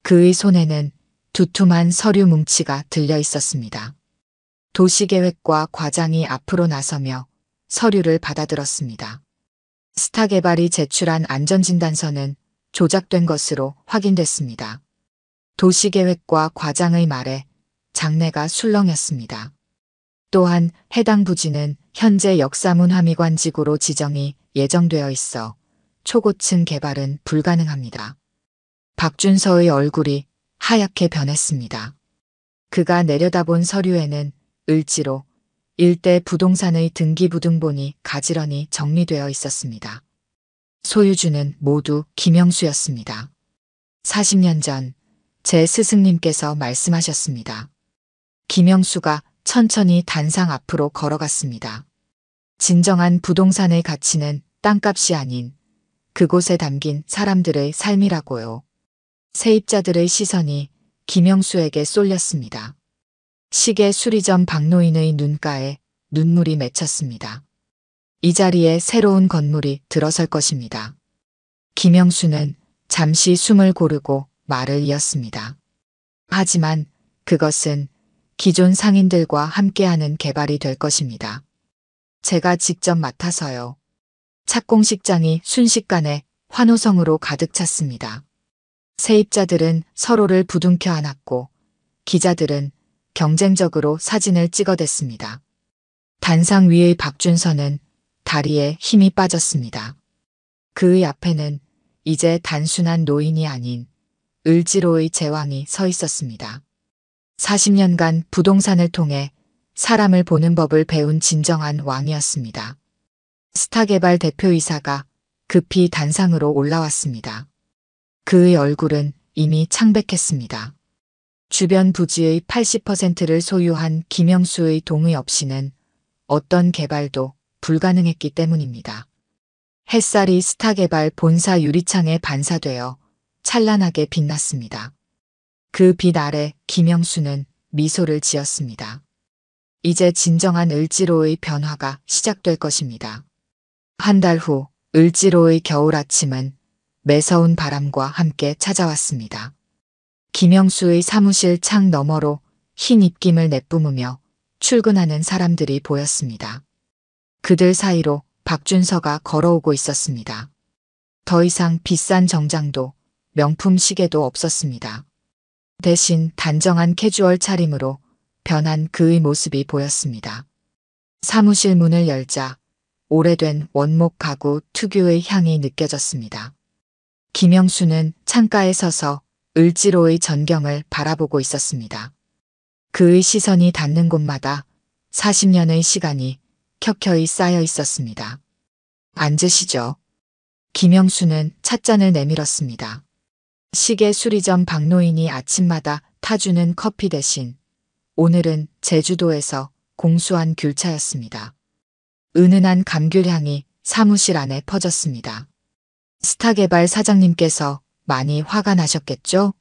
그의 손에는 두툼한 서류 뭉치가 들려 있었습니다. 도시계획과 과장이 앞으로 나서며 서류를 받아들었습니다. 스타개발이 제출한 안전진단서는 조작된 것으로 확인됐습니다. 도시계획과 과장의 말에 장내가 술렁였습니다. 또한 해당 부지는 현재 역사문화미관지구로 지정이 예정되어 있어 초고층 개발은 불가능합니다. 박준서의 얼굴이 하얗게 변했습니다. 그가 내려다본 서류에는 을지로 일대 부동산의 등기부등본이 가지런히 정리되어 있었습니다. 소유주는 모두 김영수였습니다. 40년 전 제 스승님께서 말씀하셨습니다. 김영수가 천천히 단상 앞으로 걸어갔습니다. 진정한 부동산의 가치는 땅값이 아닌 그곳에 담긴 사람들의 삶이라고요. 세입자들의 시선이 김영수에게 쏠렸습니다. 시계 수리점 박노인의 눈가에 눈물이 맺혔습니다. 이 자리에 새로운 건물이 들어설 것입니다. 김영수는 잠시 숨을 고르고 말을 이었습니다. 하지만 그것은 기존 상인들과 함께하는 개발이 될 것입니다. 제가 직접 맡아서요. 착공식장이 순식간에 환호성으로 가득 찼습니다. 세입자들은 서로를 부둥켜 안았고 기자들은 경쟁적으로 사진을 찍어댔습니다. 단상 위의 박준서는 다리에 힘이 빠졌습니다. 그의 앞에는 이제 단순한 노인이 아닌 을지로의 제왕이 서 있었습니다. 40년간 부동산을 통해 사람을 보는 법을 배운 진정한 왕이었습니다. 스타개발 대표이사가 급히 단상으로 올라왔습니다. 그의 얼굴은 이미 창백했습니다. 주변 부지의 80%를 소유한 김영수의 동의 없이는 어떤 개발도 불가능했기 때문입니다. 햇살이 스타개발 본사 유리창에 반사되어 찬란하게 빛났습니다. 그 빛 아래 김영수는 미소를 지었습니다. 이제 진정한 을지로의 변화가 시작될 것입니다. 한 달 후 을지로의 겨울 아침은 매서운 바람과 함께 찾아왔습니다. 김영수의 사무실 창 너머로 흰 입김을 내뿜으며 출근하는 사람들이 보였습니다. 그들 사이로 박준서가 걸어오고 있었습니다. 더 이상 비싼 정장도 명품 시계도 없었습니다. 대신 단정한 캐주얼 차림으로 변한 그의 모습이 보였습니다. 사무실 문을 열자 오래된 원목 가구 특유의 향이 느껴졌습니다. 김영수는 창가에 서서 을지로의 전경을 바라보고 있었습니다. 그의 시선이 닿는 곳마다 40년의 시간이 켜켜이 쌓여 있었습니다. 앉으시죠. 김영수는 찻잔을 내밀었습니다. 시계 수리점 박노인이 아침마다 타주는 커피 대신 오늘은 제주도에서 공수한 귤차였습니다. 은은한 감귤향이 사무실 안에 퍼졌습니다. 스타개발 사장님께서 많이 화가 나셨겠죠?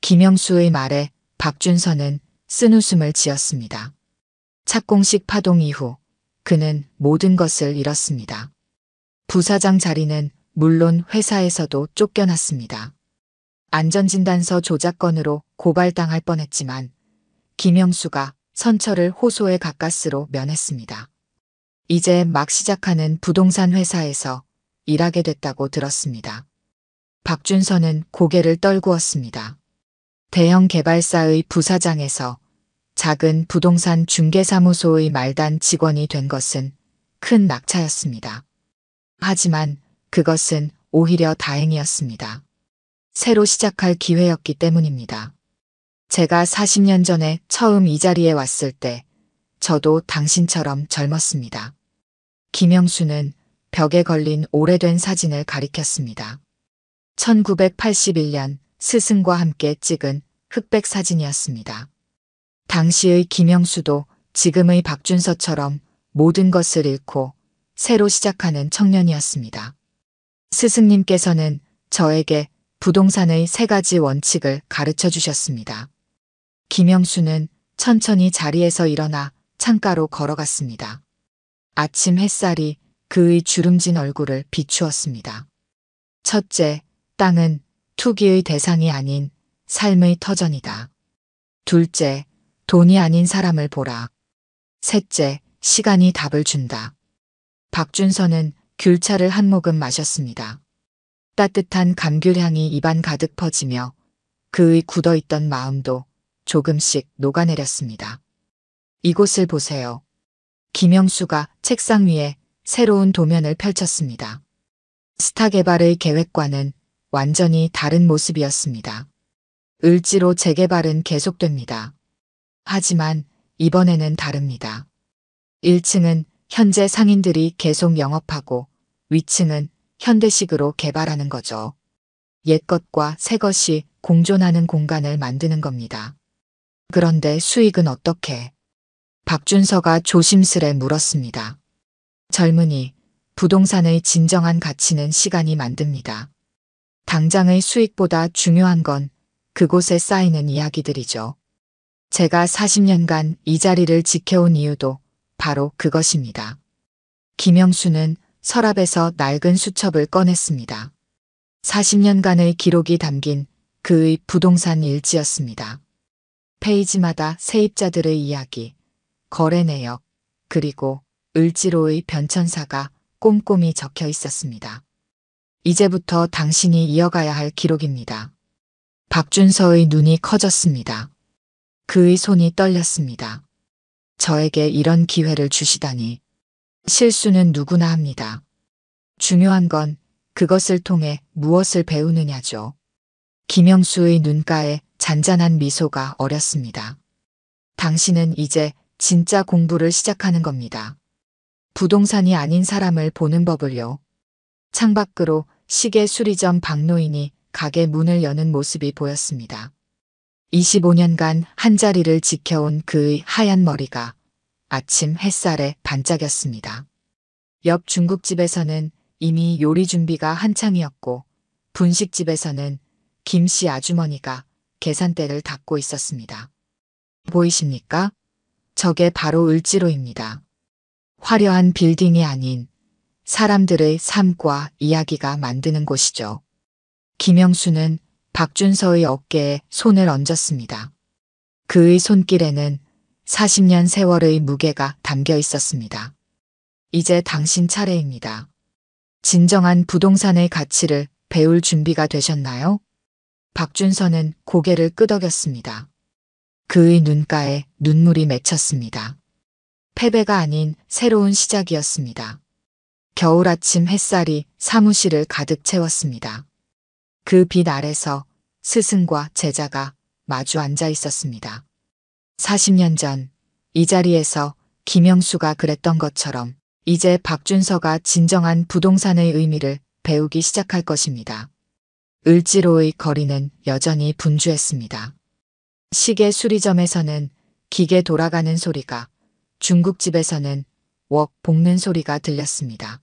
김영수의 말에 박준서는 쓴웃음을 지었습니다. 착공식 파동 이후 그는 모든 것을 잃었습니다. 부사장 자리는 물론 회사에서도 쫓겨났습니다. 안전진단서 조작 건으로 고발당할 뻔했지만 김영수가 선처를 호소의 가까스로 면했습니다. 이제 막 시작하는 부동산 회사에서 일하게 됐다고 들었습니다. 박준서는 고개를 떨구었습니다. 대형 개발사의 부사장에서 작은 부동산 중개사무소의 말단 직원이 된 것은 큰 낙차였습니다. 하지만 그것은 오히려 다행이었습니다. 새로 시작할 기회였기 때문입니다. 제가 40년 전에 처음 이 자리에 왔을 때 저도 당신처럼 젊었습니다. 김영수는 벽에 걸린 오래된 사진을 가리켰습니다. 1981년 스승과 함께 찍은 흑백 사진이었습니다. 당시의 김영수도 지금의 박준서처럼 모든 것을 잃고 새로 시작하는 청년이었습니다. 스승님께서는 저에게 부동산의 3가지 원칙을 가르쳐 주셨습니다. 김영수는 천천히 자리에서 일어나 창가로 걸어갔습니다. 아침 햇살이 그의 주름진 얼굴을 비추었습니다. 첫째, 땅은 투기의 대상이 아닌 삶의 터전이다. 둘째, 돈이 아닌 사람을 보라. 셋째, 시간이 답을 준다. 박준서는 귤차를 한 모금 마셨습니다. 따뜻한 감귤향이 입안 가득 퍼지며 그의 굳어있던 마음도 조금씩 녹아내렸습니다. 이곳을 보세요. 김영수가 책상 위에 새로운 도면을 펼쳤습니다. 스타개발의 계획과는 완전히 다른 모습이었습니다. 을지로 재개발은 계속됩니다. 하지만 이번에는 다릅니다. 1층은 현재 상인들이 계속 영업하고 위층은 현대식으로 개발하는 거죠. 옛것과 새것이 공존하는 공간을 만드는 겁니다. 그런데 수익은 어떻게? 박준서가 조심스레 물었습니다. 젊은이, 부동산의 진정한 가치는 시간이 만듭니다. 당장의 수익보다 중요한 건 그곳에 쌓이는 이야기들이죠. 제가 40년간 이 자리를 지켜온 이유도 바로 그것입니다. 김영수는 서랍에서 낡은 수첩을 꺼냈습니다. 40년간의 기록이 담긴 그의 부동산 일지였습니다. 페이지마다 세입자들의 이야기, 거래 내역, 그리고 을지로의 변천사가 꼼꼼히 적혀 있었습니다. 이제부터 당신이 이어가야 할 기록입니다. 박준서의 눈이 커졌습니다. 그의 손이 떨렸습니다. 저에게 이런 기회를 주시다니. 실수는 누구나 합니다. 중요한 건 그것을 통해 무엇을 배우느냐죠. 김영수의 눈가에 잔잔한 미소가 어렸습니다. 당신은 이제 진짜 공부를 시작하는 겁니다. 부동산이 아닌 사람을 보는 법을요. 창밖으로 시계 수리점 박노인이 가게 문을 여는 모습이 보였습니다. 25년간 한자리를 지켜온 그의 하얀 머리가 아침 햇살에 반짝였습니다. 옆 중국집에서는 이미 요리 준비가 한창이었고 분식집에서는 김씨 아주머니가 계산대를 닦고 있었습니다. 보이십니까? 저게 바로 을지로입니다. 화려한 빌딩이 아닌 사람들의 삶과 이야기가 만드는 곳이죠. 김영수는 박준서의 어깨에 손을 얹었습니다. 그의 손길에는 40년 세월의 무게가 담겨 있었습니다. 이제 당신 차례입니다. 진정한 부동산의 가치를 배울 준비가 되셨나요? 박준서는 고개를 끄덕였습니다. 그의 눈가에 눈물이 맺혔습니다. 패배가 아닌 새로운 시작이었습니다. 겨울 아침 햇살이 사무실을 가득 채웠습니다. 그 빛 아래서 스승과 제자가 마주 앉아 있었습니다. 40년 전 이 자리에서 김영수가 그랬던 것처럼 이제 박준서가 진정한 부동산의 의미를 배우기 시작할 것입니다. 을지로의 거리는 여전히 분주했습니다. 시계 수리점에서는 기계 돌아가는 소리가, 중국집에서는 웍 볶는 소리가 들렸습니다.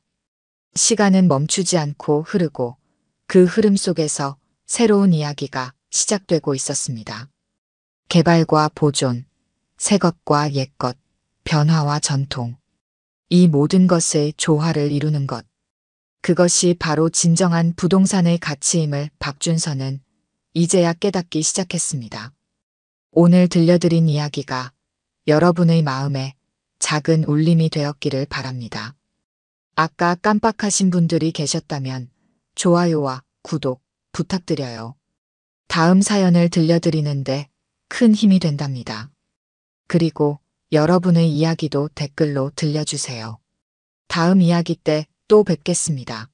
시간은 멈추지 않고 흐르고 그 흐름 속에서 새로운 이야기가 시작되고 있었습니다. 개발과 보존, 새것과 옛것, 변화와 전통. 이 모든 것의 조화를 이루는 것. 그것이 바로 진정한 부동산의 가치임을 박준서는 이제야 깨닫기 시작했습니다. 오늘 들려드린 이야기가 여러분의 마음에 작은 울림이 되었기를 바랍니다. 아까 깜빡하신 분들이 계셨다면 좋아요와 구독 부탁드려요. 다음 사연을 들려드리는데 큰 힘이 된답니다. 그리고 여러분의 이야기도 댓글로 들려주세요. 다음 이야기 때 또 뵙겠습니다.